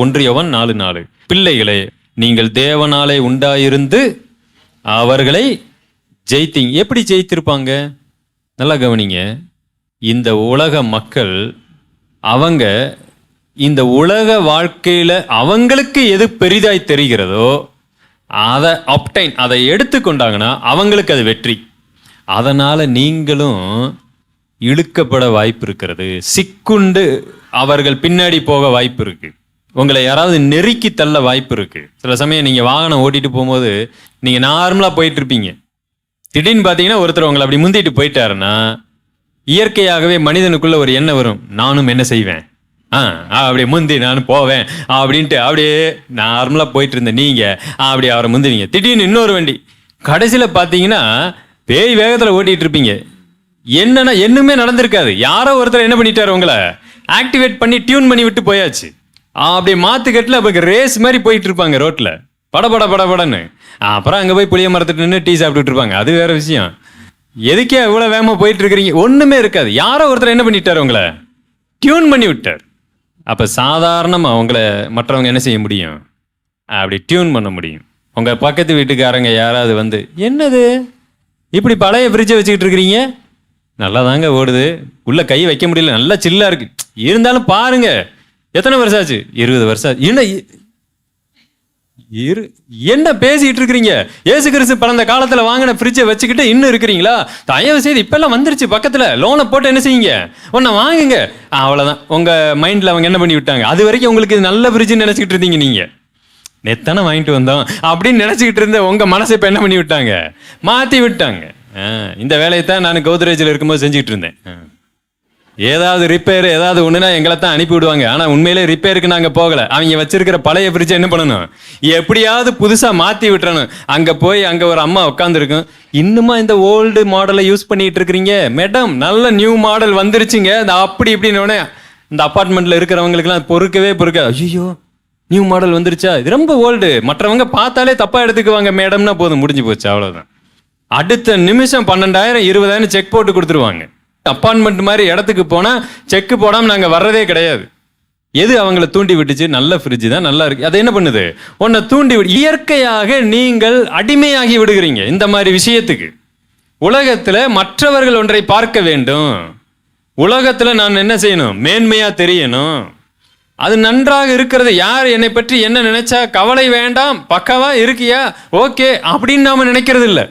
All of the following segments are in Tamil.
1 யோவான் 4:4. பிள்ளைகளே, நீங்கள் தேவனாலே உண்டாயிருந்து அவர்களை ஜெயித்தீங்க. எப்படி ஜெயித்திருப்பாங்க? நல்லா கவனிங்க. இந்த உலக மக்கள் அவங்க இந்த உலக வாழ்க்கையில் அவங்களுக்கு எது பெரிதாய் தெரிகிறதோ அதை எடுத்துக்கொண்டாங்கன்னா அவங்களுக்கு அது வெற்றி. அதனால் நீங்களும் இழுக்கப்பட வாய்ப்பு இருக்கிறது. சிக்குண்டு அவர்கள் பின்னாடி போக வாய்ப்பு இருக்கு. உங்களை யாராவது நெருக்கி தள்ள வாய்ப்பு இருக்கு. சில சமயம் நீங்கள் வாகனம் ஓட்டிட்டு போகும்போது நீங்கள் நார்மலாக போயிட்டு இருப்பீங்க. திடீர்னு பார்த்தீங்கன்னா ஒருத்தர் உங்களை அப்படி முந்திட்டு போயிட்டாருன்னா இயற்கையாகவே மனிதனுக்குள்ள ஒரு எண்ணம் வரும், நானும் என்ன செய்வேன், அப்படியே முந்தி நானும் போவேன் அப்படின்ட்டு அப்படியே நார்மலாக போயிட்டு இருந்த நீங்கள் அப்படி அவரை முந்தினீங்க. திடீர்னு இன்னொரு வண்டி, கடைசியில் பார்த்தீங்கன்னா பேய் வேகத்தில் ஓட்டிகிட்டு இருப்பீங்க. என்னன்னா என்னமே நடந்திருக்காது. யாரோ ஒருத்தர் என்ன பண்ணிட்டாரு, உங்களை ஆக்டிவேட் பண்ணி டியூன் பண்ணி விட்டு போயாச்சு. அப்படியே மாத்துக்கட்டில் அப்போ ரேஸ் மாதிரி போயிட்டு இருப்பாங்க ரோட்டில், படன்னு. அப்புறம் அங்கே போய் புளிய மரத்துட்டு நின்று டீ சாப்பிட்டுட்டு இருப்பாங்க. அது வேற விஷயம். எதுக்கே இவ்வளோ வேகமாக போயிட்டு இருக்கிறீங்க? ஒன்றுமே இருக்காது. யாரோ ஒருத்தர் என்ன பண்ணிட்டார், உங்களை டியூன் பண்ணி விட்டார். அப்போ சாதாரணமாக அவங்கள மற்றவங்க என்ன செய்ய முடியும், அப்படி டியூன் பண்ண முடியும். உங்கள் பக்கத்து வீட்டுக்காரங்க யாராவது வந்து, என்னது இப்படி பழைய ஃப்ரிட்ஜை வச்சுக்கிட்டு இருக்கிறீங்க, நல்லா தாங்க ஓடுது, உள்ள கை வைக்க முடியல, நல்லா சில்லா இருக்கு, இருந்தாலும் பாருங்க எத்தனை வருஷம் ஆச்சு, 20 வருஷம் ஆச்சு. என்ன பேசிட்டு இருக்கிறீங்க? ஏசு கிறிஸ்து பிறந்த காலத்துல வாங்கின ஃப்ரிட்ஜை வச்சுக்கிட்டு இன்னும் இருக்கிறீங்களா? தயவு செய்து இப்பெல்லாம் வந்துருச்சு, பக்கத்துல லோனை போட்டு என்ன செய்யுங்க, ஒன்ன வாங்குங்க. அவ்வளவுதான். உங்க மைண்ட்ல அவங்க என்ன பண்ணி விட்டாங்க, அது வரைக்கும் உங்களுக்கு இது நல்ல ஃப்ரிட்ஜ்னு நினைச்சுக்கிட்டு இருந்தீங்க. நீங்க நெத்தானே வாங்கிட்டு வந்தோம் அப்படின்னு நினைச்சுக்கிட்டு இருந்த உங்க மனசை இப்ப என்ன பண்ணி விட்டாங்க, மாத்தி விட்டாங்க. இந்த வேலையை தான் நான் கோத்ரேஜில் இருக்கும்போது செஞ்சுக்கிட்டு இருந்தேன். ஏதாவது ரிப்பேர் ஏதாவது ஒண்ணுனா எங்களை தான் அனுப்பி விடுவாங்க. ஆனா உண்மையிலே ரிப்பேருக்கு நாங்க போகல. அவங்க வச்சிருக்கிற பழைய ஃப்ரிட்ஜை என்ன பண்ணணும், எப்படியாவது புதுசா மாத்தி விட்டுறணும். அங்க போய் அங்க ஒரு அம்மா உட்காந்துருக்கும், இன்னுமா இந்த ஓல்டு மாடலை யூஸ் பண்ணிட்டு இருக்கிறீங்க மேடம், நல்ல நியூ மாடல் வந்துருச்சுங்க, இந்த அப்படி இப்படின்னு. இந்த அப்பார்ட்மெண்ட்ல இருக்கிறவங்களுக்குலாம் பொறுக்கவே ஐயோ நியூ மாடல் வந்துருச்சா, இது ரொம்ப ஓல்டு, மற்றவங்க பார்த்தாலே தப்பா எடுத்துக்குவாங்க மேடம்னா போதும், முடிஞ்சு போச்சு, அவ்வளவுதான். அடுத்த நிமிஷம் 12,000 20,000 செக் போட்டு கொடுத்துருவாங்க. அப்பார்ட்மெண்ட் மாதிரி இடத்துக்கு போனா செக் போடாம நாங்க வர்றதே கிடையாது. எது அவங்கள தூண்டி விட்டுச்சு, நல்ல ஃப்ரிட்ஜ் தான், நல்லா இருக்கு. அது என்ன பண்ணுது, உன்னை தூண்டி விடு. இயற்கையாக நீங்கள் அடிமையாகி விடுகிறீங்க இந்த மாதிரி விஷயத்துக்கு. உலகத்துல மற்றவர்கள் ஒன்றை பார்க்க வேண்டும், உலகத்துல நான் என்ன செய்யணும், மேன்மையா தெரியணும், அது நன்றாக இருக்கிறது. யார் என்னை பற்றி என்ன நினைச்சா கவலை வேண்டாம், பக்கவா இருக்கியா, ஓகே அப்படின்னு நாம நினைக்கிறது இல்லை.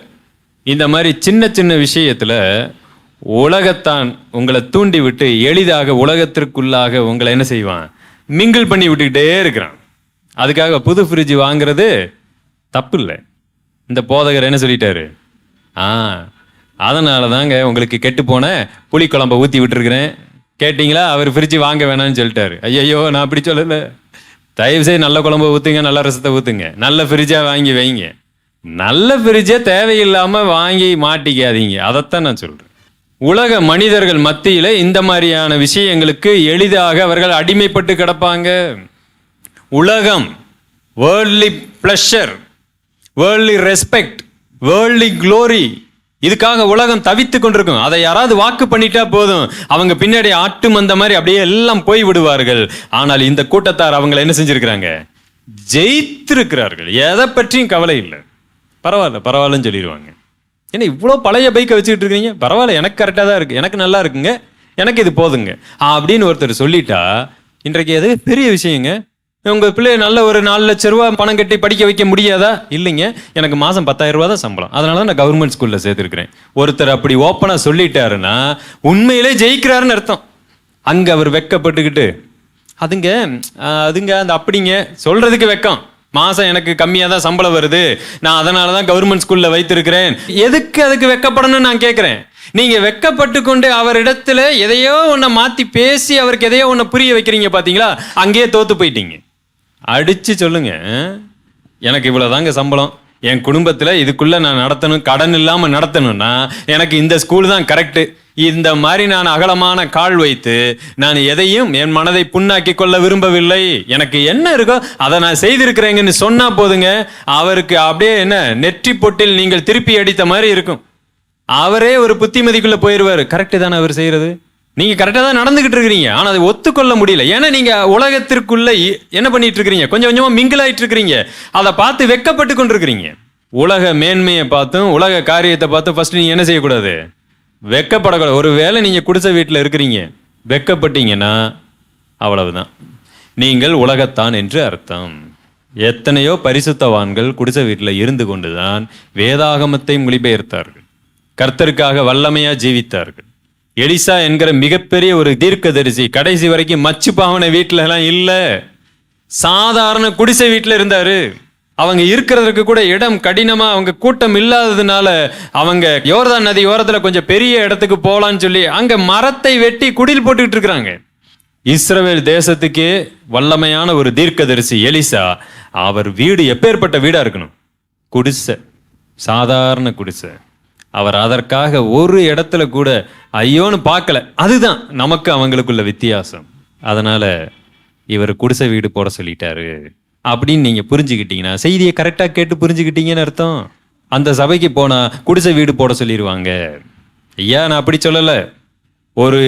இந்த மாதிரி சின்ன சின்ன விஷயத்துல உலகத்தான் உங்களை தூண்டி விட்டு எளிதாக உலகத்திற்குள்ளாக உங்களை என்ன செய்வான், மிங்கிள் பண்ணி விட்டுக்கிட்டே இருக்கிறான். அதுக்காக புது ஃப்ரிட்ஜ் வாங்குறது தப்பு இல்லை. இந்த போதகர் என்ன சொல்லிட்டாரு, அதனால தாங்க உங்களுக்கு கெட்டு போன புளிக்குழம்பை ஊற்றி விட்டுருக்கிறேன், கேட்டிங்களா, அவர் ஃப்ரிட்ஜ் வாங்க வேணாம்னு சொல்லிட்டாரு. ஐயோ நான் அப்படி சொல்லலை. தயவு செய்து நல்ல குழம்பை ஊற்றுங்க, நல்ல ரசத்தை ஊற்றுங்க, நல்ல ஃப்ரிட்ஜாக வாங்கி வைங்க. நல்ல ஃப்ரிட்ஜை தேவையில்லாமல் வாங்கி மாட்டிக்காதீங்க. அதைத்தான் நான் சொல்கிறேன். உலக மனிதர்கள் மத்தியில் இந்த மாதிரியான விஷயங்களுக்கு எளிதாக அவர்கள் அடிமைப்பட்டு கிடப்பாங்க. உலகம், worldly pleasure, worldly respect, worldly glory, இதுக்காக உலகம் தவித்து கொண்டிருக்கும். அதை யாராவது வாக்கு பண்ணிட்டா போதும், அவங்க பின்னாடி ஆட்டு மந்த மாதிரி அப்படியே எல்லாம் போய் விடுவார்கள். ஆனால் இந்த கூட்டத்தார் அவங்களை என்ன செஞ்சிருக்கிறாங்க, ஜெயித்திருக்கிறார்கள். எதை பற்றியும் கவலை இல்லை, பரவாயில்லன்னு சொல்லிடுவாங்க. ஏன்னா இவ்வளோ பழைய பைக்கை வச்சுக்கிட்டு இருக்கீங்க, பரவாயில்ல, எனக்கு கரெக்டாக தான் இருக்குது, எனக்கு நல்லா இருக்குங்க, எனக்கு இது போதுங்க அப்படின்னு ஒருத்தர் சொல்லிட்டா இன்றைக்கு அது பெரிய விஷயங்க. உங்கள் பிள்ளைய நல்ல ஒரு 4 லட்ச ரூபா பணம் கட்டி படிக்க வைக்க முடியாதா? இல்லைங்க, எனக்கு மாதம் 10,000 ரூபா தான் சம்பளம், அதனால தான் நான் கவர்மெண்ட் ஸ்கூலில் சேர்த்துருக்கிறேன். ஒருத்தர் அப்படி ஓப்பனாக சொல்லிட்டாருன்னா உண்மையிலே ஜெயிக்கிறாருன்னு அர்த்தம். அங்கே அவர் வெக்கப்பட்டுக்கிட்டு அதுங்க அந்த அப்படிங்க சொல்கிறதுக்கு வெக்கம், மாதம் எனக்கு கம்மியாக தான் சம்பளம் வருது, நான் அதனால தான் கவர்மெண்ட் ஸ்கூலில் வைத்திருக்கிறேன், எதுக்கு அதுக்கு வெக்கப்படணும்னு நான் கேட்குறேன். நீங்கள் வெக்கப்பட்டு கொண்டு அவரிடத்துல எதையோ ஒன்றை மாற்றி பேசி அவருக்கு எதையோ ஒன்றை புரிய வைக்கிறீங்க, பார்த்தீங்களா, அங்கேயே தோற்று போயிட்டீங்க. அடித்து சொல்லுங்க, எனக்கு இவ்வளோதாங்க சம்பளம், என் குடும்பத்தில் இதுக்குள்ளே நான் நடத்தணும், கடன் இல்லாமல் நடத்தணும்னா எனக்கு இந்த ஸ்கூல் தான் கரெக்டு, இந்த மாதிரி நான் அகலமான கால் வைத்து நான் எதையும் என் மனதை புண்ணாக்கி கொள்ள விரும்பவில்லை, எனக்கு என்ன இருக்கோ அதை நான் செய்திருக்கிறேங்கன்னு சொன்னா போதுங்க, அவருக்கு அப்படியே என்ன நெற்றி பொட்டில் நீங்கள் திருப்பி அடித்த மாதிரி இருக்கும். அவரே ஒரு புத்திமதிக்குள்ள போயிடுவாரு. கரெக்டு தானே அவர் செய்யறது, நீங்க கரெக்டா தான் நடந்துகிட்டு இருக்கிறீங்க, ஆனா அதை ஒத்துக்கொள்ள முடியல. ஏன்னா நீங்க உலகத்திற்குள்ள என்ன பண்ணிட்டு இருக்கிறீங்க, கொஞ்சம் கொஞ்சமா மிங்கிள் ஆயிட்டு இருக்கிறீங்க. அதை பார்த்து வெக்கப்பட்டு கொண்டிருக்கிறீங்க. உலக மேன்மையை பார்த்தும் உலக காரியத்தை பார்த்தும் ஃபர்ஸ்ட் நீங்க என்ன செய்யக்கூடாது, வெக்கப்படக்கூடாது. ஒருவேளை நீங்க குடிசை வீட்டில் இருக்கிறீங்க, வெக்கப்பட்டீங்கன்னா அவ்வளவுதான், நீங்கள் உலகத்தான் என்று அர்த்தம். எத்தனையோ பரிசுத்தவான்கள் குடிசை வீட்டில் இருந்து கொண்டுதான் வேதாகமத்தை மொழிபெயர்த்தார்கள், கர்த்தருக்காக வல்லமையா ஜீவித்தார்கள். எலிசா என்கிற மிகப்பெரிய ஒரு தீர்க்கதரிசி கடைசி வரைக்கும் மச்சு பாவனை வீட்டுல எல்லாம் இல்ல, சாதாரண குடிசை வீட்டுல இருந்தாரு. அவங்க இருக்கிறதுக்கு கூட இடம் கடினமா, அவங்க கூட்டம் இல்லாததுனால அவங்க யோர்தான் நதி ஓரத்துல கொஞ்சம் பெரிய இடத்துக்கு போலான்னு சொல்லி அங்க மரத்தை வெட்டி குடில் போட்டுக்கிட்டு இருக்கிறாங்க. இஸ்ரவேல் தேசத்துக்கே வல்லமையான ஒரு தீர்க்கதரிசி எலிசா, அவர் வீடு எப்பேற்பட்ட வீடா இருக்கணும், குடிசை, சாதாரண குடிசை. அவர் அதற்காக ஒரு இடத்துல கூட ஐயோன்னு பார்க்கல. அதுதான் நமக்கு அவங்களுக்குள்ள வித்தியாசம். அதனால இவர் குடிசை வீடு போட சொல்லிட்டாரு அப்படின்னு நீங்க புரிஞ்சுக்கிட்டீங்கன்னா, செய்தியை கரெக்டா கேட்டு புரிஞ்சுக்கிட்டீங்கன்னு அர்த்தம். அந்த சபைக்கு போனா குடிசை வீடு போட சொல்லிடுவாங்க. ஐயா நான் அப்படி சொல்லல. ஒரு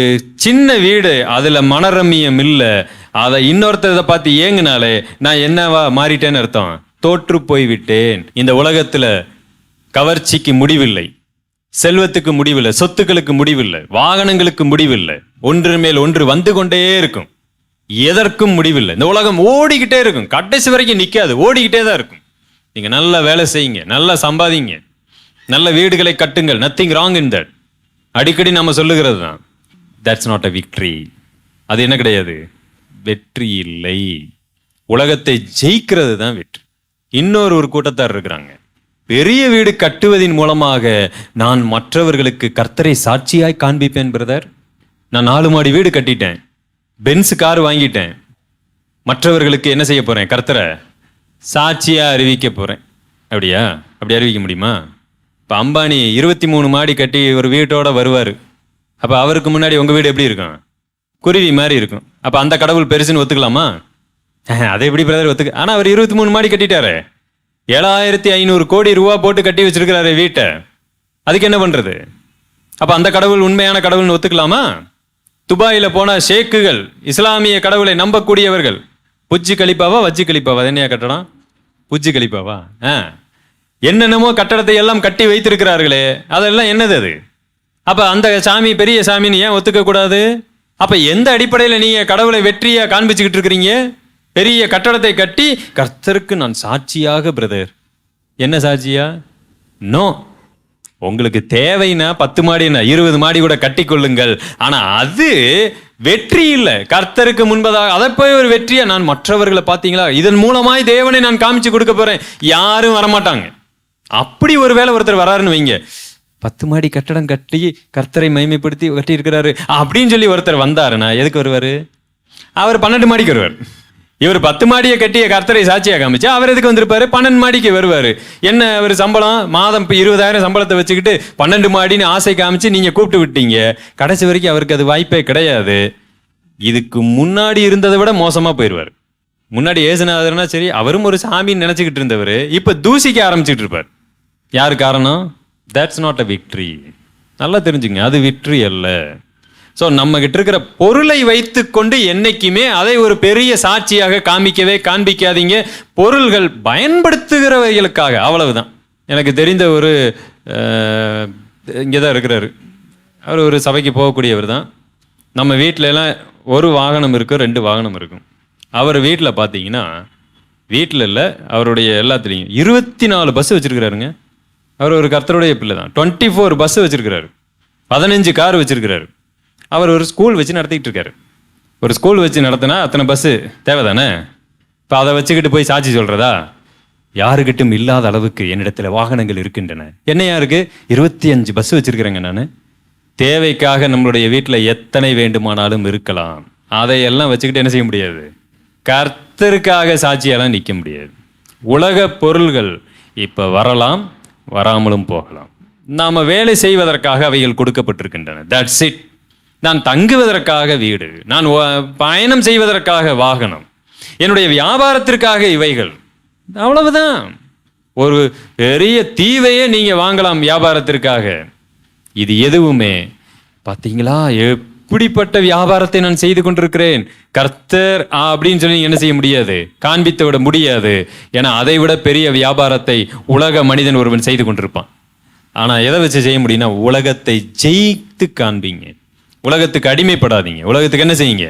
சின்ன வீடு, அதுல மனரம்மியம் இல்ல, அதை இன்னொருத்தரை பார்த்து ஏங்குனாலே நான் என்னவா மாறிட்டேன்னு அர்த்தம், தோற்று போய்விட்டேன். இந்த உலகத்துல கவர்ச்சிக்கு முடிவில்லை, செல்வத்துக்கு முடிவில்லை, சொத்துக்களுக்கு முடிவில்லை, வாகனங்களுக்கு முடிவில்லை, ஒன்று மேல் ஒன்று வந்து கொண்டே இருக்கும், எதற்கும் முடிவில்லை. இந்த உலகம் ஓடிக்கிட்டே இருக்கும், கடைசி வரைக்கும் நிக்காது, ஓடிக்கிட்டே தான் இருக்கும். நீங்க நல்ல வேலை செய்யுங்க, நல்லா சம்பாதிங்க, நல்ல வீடுகளை கட்டுங்கள், நத்திங் ராங் இன் தட். அடிக்கடி நம்ம சொல்லுகிறது தான், தட்ஸ் நாட் அ விக்டரி. அது என்ன கிடையாது, வெற்றி இல்லை. உலகத்தை ஜெயிக்கிறது தான் வெற்றி. இன்னொரு கூட்டத்தார் இருக்கிறாங்க, பெரிய வீடு கட்டுவதின் மூலமாக நான் மற்றவர்களுக்கு கர்த்தரை சாட்சியாய் காண்பிப்பேன் பிரதர். நான் 4 மாடி வீடு கட்டிட்டேன், பென்ஸ் கார் வாங்கிட்டேன், மற்றவர்களுக்கு என்ன செய்ய போறேன், கர்த்தரை சாட்சியா அறிவிக்க போறேன். அப்படியா? அப்படி அறிவிக்க முடியுமா? இப்போ அம்பானி 23 மாடி கட்டி ஒரு வீட்டோட வருவார். அப்போ அவருக்கு முன்னாடி உங்க வீடு எப்படி இருக்கும், குருவி மாதிரி இருக்கும். அப்போ அந்த கடவுள் பெருசுன்னு ஒத்துக்கலாமா? அதை எப்படி பிரதர் ஒத்துக்க? ஆனால் அவர் 23 மாடி கட்டிட்டாரு, 7500 கோடி ரூபா போட்டு கட்டி வச்சிருக்கிறாரு வீட்டை. அதுக்கு என்ன பண்றது? அப்ப அந்த கடவுள் உண்மையான கடவுள்னு ஒத்துக்கலாமா? துபாயில போன ஷேக்குகள், இஸ்லாமிய கடவுளை நம்பக்கூடியவர்கள், புஜ்ஜி கலிப்பாவா வஜ்ஜி கலிப்பாவா, என்னையா கட்டடம், புஜ்ஜி கலிப்பாவா, என்னென்னமோ கட்டடத்தை எல்லாம் கட்டி வைத்திருக்கிறார்களே, அதெல்லாம் என்னது அது? அப்ப அந்த சாமி பெரிய சாமின்னு ஏன் ஒத்துக்க கூடாது? அப்ப எந்த அடிப்படையில நீங்க கடவுளை வெற்றியா காண்பிச்சுக்கிட்டு இருக்கிறீங்க? பெரிய கட்டடத்தை கட்டி கர்த்தருக்கு நான் சாட்சியாக பிரதர். என்ன சாட்சியா? நோ. உங்களுக்கு தேவைன்னா 10 மாடினா 20 மாடி கூட கட்டி கொள்ளுங்கள். ஆனா அது வெற்றி இல்லை. கர்த்தருக்கு முன்பதாக அதை போய் ஒரு வெற்றியா, நான் மற்றவர்களை பார்த்தீங்களா இதன் மூலமாய் தேவனை நான் காமிச்சு கொடுக்க போறேன், யாரும் வரமாட்டாங்க. அப்படி ஒரு வேளை ஒருத்தர் வராருன்னு வைங்க, 10 மாடி கட்டடம் கட்டி கர்த்தரை மகிமைப்படுத்தி கட்டி இருக்கிறாரு அப்படின்னு சொல்லி ஒருத்தர் வந்தாருன்னா எதுக்கு வருவாரு? அவர் 12 மாடிக்கு வருவார். இவர் 10 மாடியை கட்டிய கர்த்தரை சாட்சியாக காமிச்சு அவர் எதுக்கு வந்திருப்பாரு? 12 மாடிக்கு வருவாரு. என்ன அவர் சம்பளம், மாதம் 20,000 சம்பளத்தை வச்சுக்கிட்டு 12 மாடின்னு ஆசை காமிச்சு நீங்க கூப்பிட்டு விட்டீங்க. கடைசி வரைக்கும் அவருக்கு அது வாய்ப்பே கிடையாது. இதுக்கு முன்னாடி இருந்ததை விட மோசமா போயிடுவார். முன்னாடி ஏசுனாதர்னா சரி, அவரும் ஒரு சாமின்னு நினைச்சுக்கிட்டு இருந்தவர் இப்ப தூசிக்க ஆரம்பிச்சுட்டு இருப்பார். யாரு காரணம்? That's not a victory. நல்லா தெரிஞ்சுங்க, அது வெற்றி அல்ல. ஸோ நம்ம கிட்ட இருக்கிற பொருளை வைத்து கொண்டு என்னைக்குமே அதை ஒரு பெரிய சாட்சியாக காண்பிக்காதீங்க. பொருள்கள் பயன்படுத்துகிறவைகளுக்காக, அவ்வளவுதான். எனக்கு தெரிந்த ஒரு இங்கே தான் இருக்கிறாரு, அவர் ஒரு சபைக்கு போகக்கூடியவர் தான். நம்ம வீட்டில எல்லாம் ஒரு வாகனம் இருக்கும், 2 வாகனம் இருக்கும். அவர் வீட்டில் பார்த்தீங்கன்னா, வீட்டில் இல்லை அவருடைய எல்லாத்துலேயும் 24 பஸ் வச்சிருக்கிறாருங்க. அவர் ஒரு கர்த்தருடைய பிள்ளை தான். 24 பஸ் வச்சிருக்கிறாரு, 15 கார் வச்சிருக்கிறாரு. அவர் ஒரு ஸ்கூல் வச்சு நடத்திட்டு இருக்காரு. ஒரு ஸ்கூல் வச்சு நடத்தினா அத்தனை பஸ்ஸு தேவைதானே? இப்போ அதை வச்சுக்கிட்டு போய் சாட்சி சொல்றதா? யாருக்கிட்டும் இல்லாத அளவுக்கு என்னிடத்துல வாகனங்கள் இருக்கின்றன. என்னையா இருக்கு? 25 பஸ் வச்சிருக்கிறேங்க நான். தேவைக்காக நம்மளுடைய வீட்டில் எத்தனை வேண்டுமானாலும் இருக்கலாம். அதையெல்லாம் வச்சுக்கிட்டு என்ன செய்ய முடியாது? கர்த்தருக்காக சாட்சியெல்லாம் நிற்க முடியாது. உலக பொருள்கள் இப்போ வரலாம், வராமலும் போகலாம். நாம் வேலை செய்வதற்காக அவைகள் கொடுக்கப்பட்டிருக்கின்றன. That's it. நான் தங்குவதற்காக வீடு, நான் பயணம் செய்வதற்காக வாகனம், என்னுடைய வியாபாரத்திற்காக இவைகள், அவ்வளவுதான். ஒரு பெரிய தீவையே நீங்க வாங்கலாம் வியாபாரத்திற்காக. இது எதுவுமே பார்த்தீங்களா இப்படிப்பட்ட வியாபாரத்தை நான் செய்து கொண்டிருக்கிறேன், கர்த்தர் அப்படின்னு சொல்லி என்ன செய்ய முடியாது, காண்பித்து விட முடியாது. ஏன்னா அதை விட பெரிய வியாபாரத்தை உலக மனிதன் ஒருவன் செய்து கொண்டிருப்பான். ஆனா எதை வச்சு செய்ய முடியும்னா, உலகத்தை ஜெயித்து காண்பீங்க. உலகத்துக்கு அடிமைப்படாதீங்க. உலகத்துக்கு என்ன செய்யுங்க,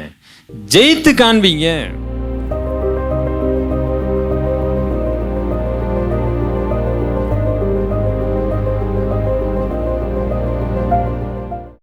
ஜெயித்து காண்பீங்க.